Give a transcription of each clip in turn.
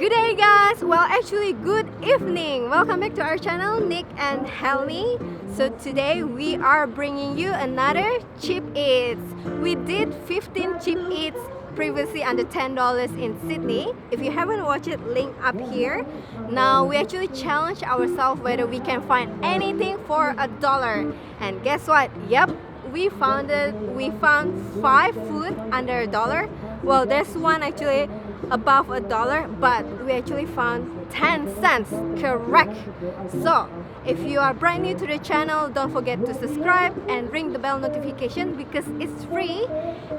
Good day guys! Well, actually good evening! Welcome back to our channel, Nick and Helmi. So today we are bringing you another cheap eats. We did 15 cheap eats previously under $10 in Sydney. If you haven't watched it, link up here. Now we actually challenged ourselves whether we can find anything for $1. And guess what? Yep, we found it. We found 5 food under $1. Well, there's one actually above $1, but we actually found 10 cents, correct? So if you are brand new to the channel, don't forget to subscribe and ring the bell notification because it's free.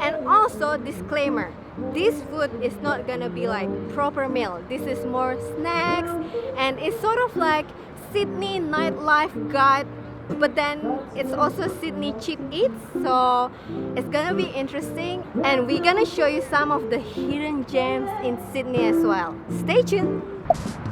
And also disclaimer, this food is not gonna be like proper meal. This is more snacks, and it's sort of like Sydney nightlife guide, but then it's also Sydney cheap eats, so it's gonna be interesting, and we're gonna show you some of the hidden gems in Sydney as well. Stay tuned.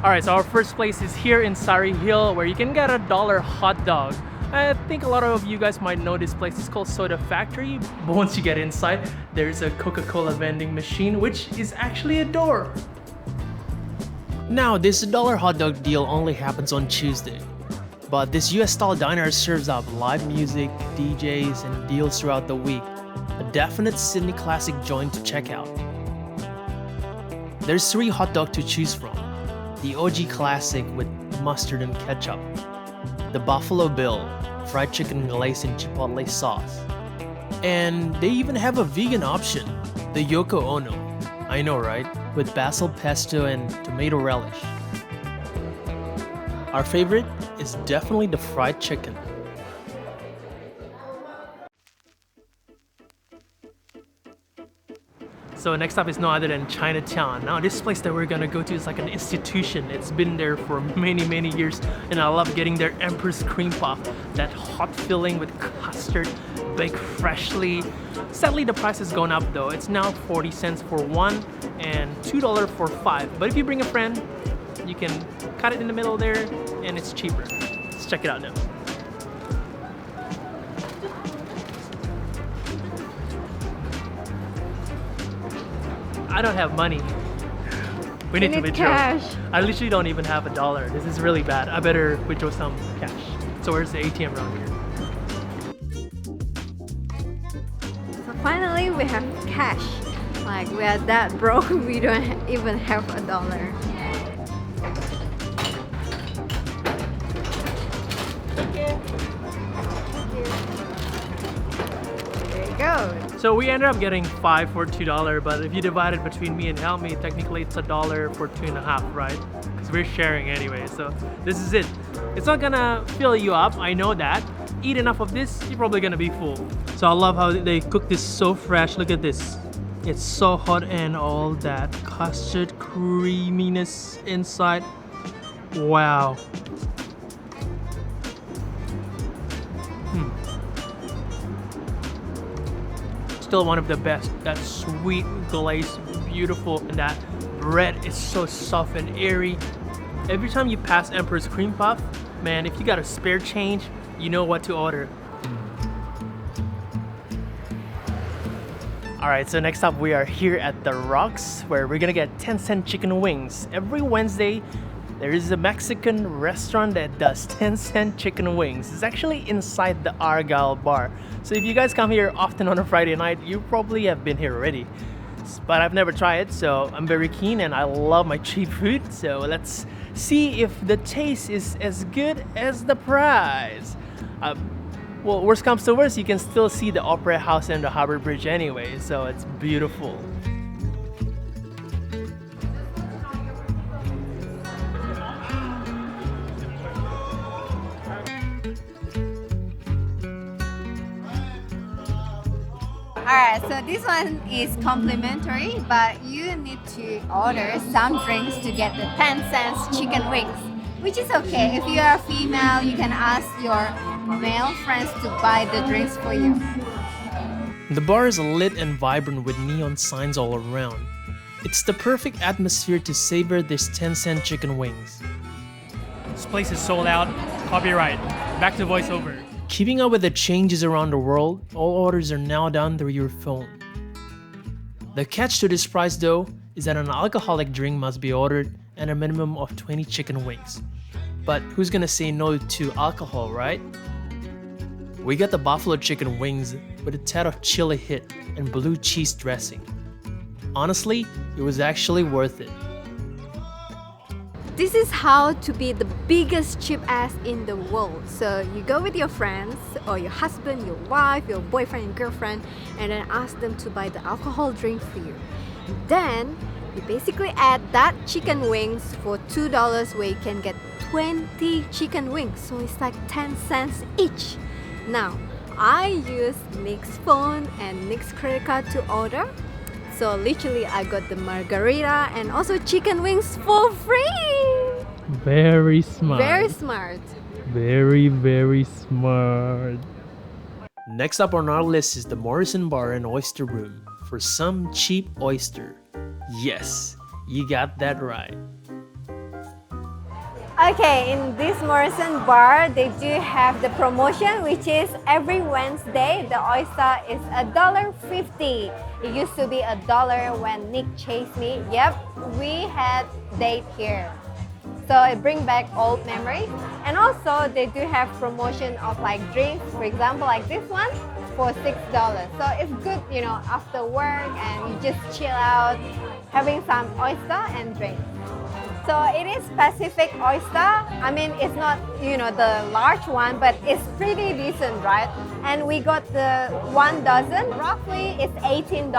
Alright, so our first place is here in Surrey Hill, where you can get $1 hot dog. I think a lot of you guys might know this place. It's called Soda Factory, but once you get inside, there's a Coca-Cola vending machine, which is actually a door. Now, this $1 hot dog deal only happens on Tuesday. But this US-style diner serves up live music, DJs, and deals throughout the week. A definite Sydney classic joint to check out. There's 3 hot dogs to choose from. The OG classic with mustard and ketchup. The Buffalo Bill, fried chicken glazed in chipotle sauce. And they even have a vegan option, the Yoko Ono. I know, right? With basil pesto and tomato relish. Our favorite is definitely the fried chicken. So next up is no other than Chinatown. Now this place that we're gonna go to is like an institution. It's been there for many years, and I love getting their Empress cream puff. That hot filling with custard, baked freshly. Sadly the price has gone up though. It's now 40 cents for 1 and $2 for 5. But if you bring a friend, you can cut it in the middle there and it's cheaper. Let's check it out now. I don't have money. We need to withdraw. Cash. I literally don't even have $1. This is really bad. I better withdraw some cash. So where's the ATM around here? So finally we have cash. Like we are that broke, we don't even have $1. So we ended up getting 5 for $2, but if you divide it between me and Helmi, technically it's $1 for 2.5, right? Because we're sharing anyway, so this is it. It's not gonna fill you up, I know that. Eat enough of this, you're probably gonna be full. So I love how they cook this so fresh. Look at this. It's so hot and all that custard creaminess inside. Wow. Still one of the best. That sweet glaze, beautiful, and that bread is so soft and airy. Every time you pass Empress cream puff, man, if you got a spare change, you know what to order. Alright, so next up we are here at the Rocks, where we're gonna get 10-cent chicken wings. Every Wednesday there is a Mexican restaurant that does 10-cent chicken wings. It's actually inside the Argyle bar. So if you guys come here often on a Friday night, you probably have been here already. But I've never tried it, so I'm very keen and I love my cheap food. So let's see if the taste is as good as the price. Well, worst comes to worst, you can still see the Opera House and the Harbour Bridge anyway, so it's beautiful. Alright, so this one is complimentary, but you need to order some drinks to get the 10 cents chicken wings, which is okay. If you are a female, you can ask your male friends to buy the drinks for you. The bar is lit and vibrant with neon signs all around. It's the perfect atmosphere to savor this 10-cent chicken wings. This place is sold out. Copyright. Back to voiceover. Keeping up with the changes around the world, all orders are now done through your phone. The catch to this price though, is that an alcoholic drink must be ordered and a minimum of 20 chicken wings. But who's gonna say no to alcohol, right? We got the buffalo chicken wings with a tad of chili hit and blue cheese dressing. Honestly, it was actually worth it. This is how to be the biggest cheap ass in the world. So you go with your friends or your husband, your wife, your boyfriend and girlfriend, and then ask them to buy the alcohol drink for you. Then you basically add that chicken wings for $2 where you can get 20 chicken wings. So it's like 10 cents each. Now, I use Nick's phone and Nick's credit card to order. So literally I got the margarita and also chicken wings for free. Very smart. Very smart. Very, very smart. Next up on our list is the Morrison Bar and Oyster Room for some cheap oyster. Yes, you got that right. Okay, in this Morrison Bar, they do have the promotion, which is every Wednesday, the oyster is $1.50. It used to be $1 when Nick chased me. Yep, we had date here. So it brings back old memories. And also, they do have promotion of like drinks, for example, like this one for $6. So it's good, you know, after work and you just chill out, having some oyster and drinks. So it is Pacific oyster. I mean, it's not, you know, the large one, but it's pretty decent, right? And we got the 1 dozen. Roughly, it's $18.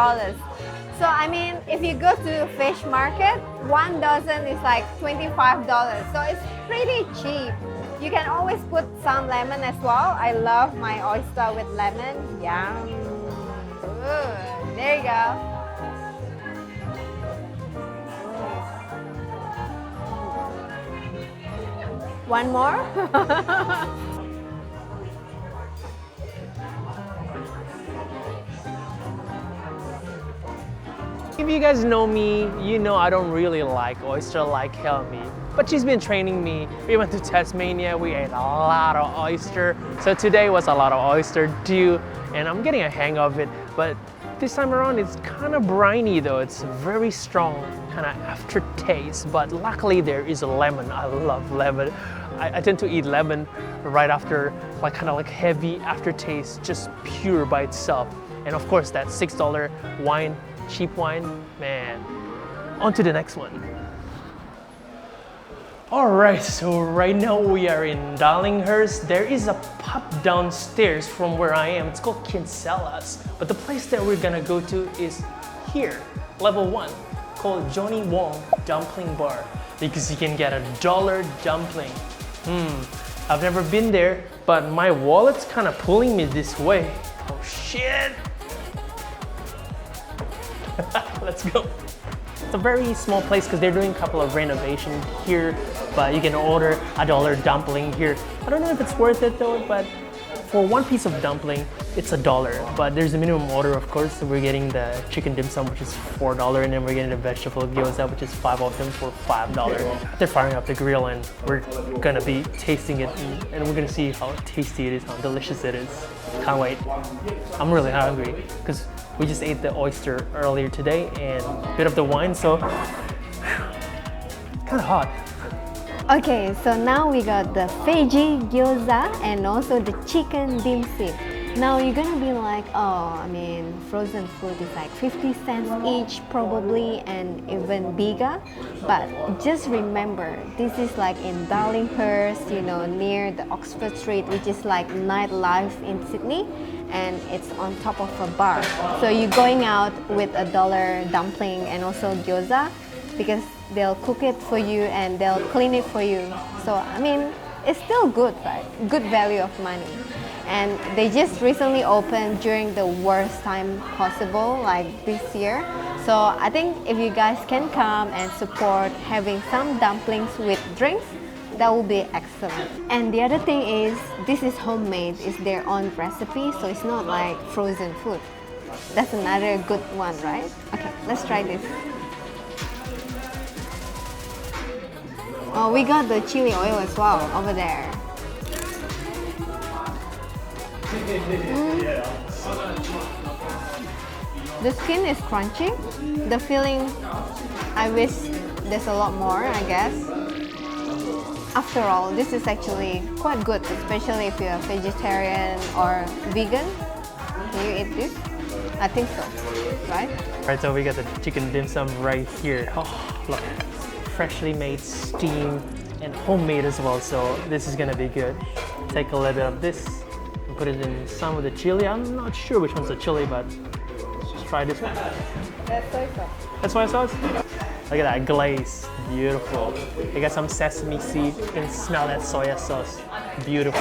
So I mean, if you go to fish market, 1 dozen is like $25. So it's pretty cheap. You can always put some lemon as well. I love my oyster with lemon. Yum. Ooh, there you go. One more? If you guys know me, you know I don't really like oyster like Helmi. But she's been training me. We went to Tasmania, we ate a lot of oyster. So today was a lot of oyster due, and I'm getting a hang of it. But this time around, it's kind of briny though. It's very strong kind of aftertaste, but luckily there is a lemon. I love lemon. I tend to eat lemon right after like kind of like heavy aftertaste, just pure by itself. And of course that $6 wine, cheap wine, man. On to the next one. Alright, so right now we are in Darlinghurst. There is a pub downstairs from where I am. It's called Kinsella's. But the place that we're gonna go to is here, level 1, called Johnny Wong Dumpling Bar. Because you can get $1 dumpling. I've never been there, but my wallet's kind of pulling me this way. Oh shit! Let's go. It's a very small place because they're doing a couple of renovations here, but you can order $1 dumpling here. I don't know if it's worth it though, but for one piece of dumpling, it's $1. But there's a minimum order, of course. So we're getting the chicken dim sum, which is $4, and then we're getting the vegetable gyoza, which is 5 of them for $5. They're firing up the grill, and we're gonna be tasting it, and we're gonna see how tasty it is, how delicious it is. Can't wait. I'm really hungry because we just ate the oyster earlier today and a bit of the wine, so kind of hot. Okay, so now we got the veggie gyoza and also the chicken dim sum. Now you're gonna be like, oh, I mean, frozen food is like 50 cents each probably, and even bigger. But just remember, this is like in Darlinghurst, you know, near the Oxford Street, which is like nightlife in Sydney, and it's on top of a bar. So you're going out with $1 dumpling and also gyoza, because they'll cook it for you and they'll clean it for you. So I mean, it's still good, right? Good value of money. And they just recently opened during the worst time possible, like this year. So I think if you guys can come and support having some dumplings with drinks, that will be excellent. And the other thing is, this is homemade, it's their own recipe, so it's not like frozen food. That's another good one, right? Okay, let's try this. Oh, we got the chili oil as well over there. The skin is crunchy. The filling, I wish there's a lot more, I guess. After all, this is actually quite good, especially if you're vegetarian or vegan. Can you eat this? I think so, right? Alright, so we got the chicken dim sum right here. Oh, look, freshly made, steamed, and homemade as well, so this is gonna be good. Take a little bit of this and put it in some of the chili. I'm not sure which one's the chili, but let's just try this one. That's soy sauce. That's soy sauce? Look at that glaze, beautiful. You got some sesame seed, you can smell that soy sauce, beautiful.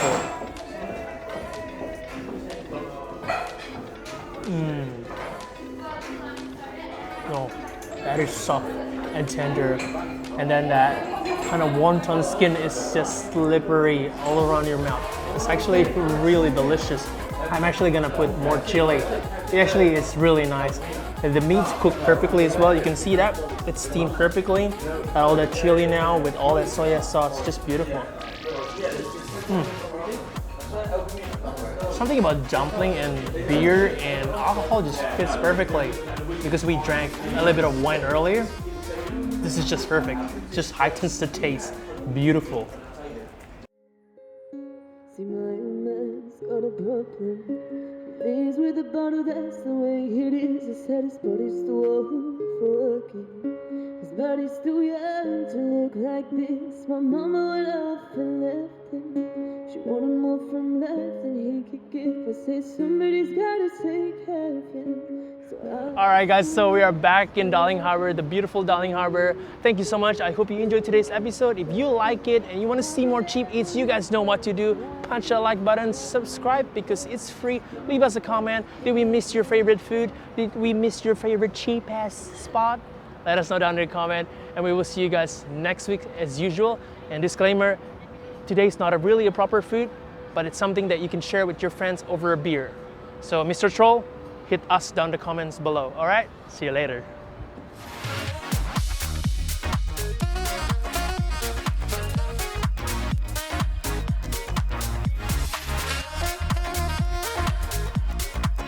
Oh, that is soft and tender. And then that kind of wonton skin is just slippery all around your mouth. It's actually really delicious. I'm actually gonna put more chili. It's really nice. And the meat's cooked perfectly as well. You can see that it's steamed perfectly. All that chili now with all that soy sauce, just beautiful. Something about dumpling and beer and alcohol just fits perfectly because we drank a little bit of wine earlier. This is just perfect. Just heightens the taste. Beautiful. See my old man's got a problem. He's with a bottle, that's the way it is. He said his body's too old for working. His body's too young to look like this. My mama went off and left him. She wanted more from life than he could give. I said somebody's gotta take care of him. Alright guys, so we are back in Darling Harbour, the beautiful Darling Harbour. Thank you so much. I hope you enjoyed today's episode. If you like it and you want to see more cheap eats, you guys know what to do. Punch that like button, subscribe because it's free. Leave us a comment. Did we miss your favorite food? Did we miss your favorite cheap ass spot? Let us know down in the comment and we will see you guys next week as usual. And disclaimer, today's not really a proper food, but it's something that you can share with your friends over a beer. So Mr. Troll, hit us down the comments below. All right, see you later.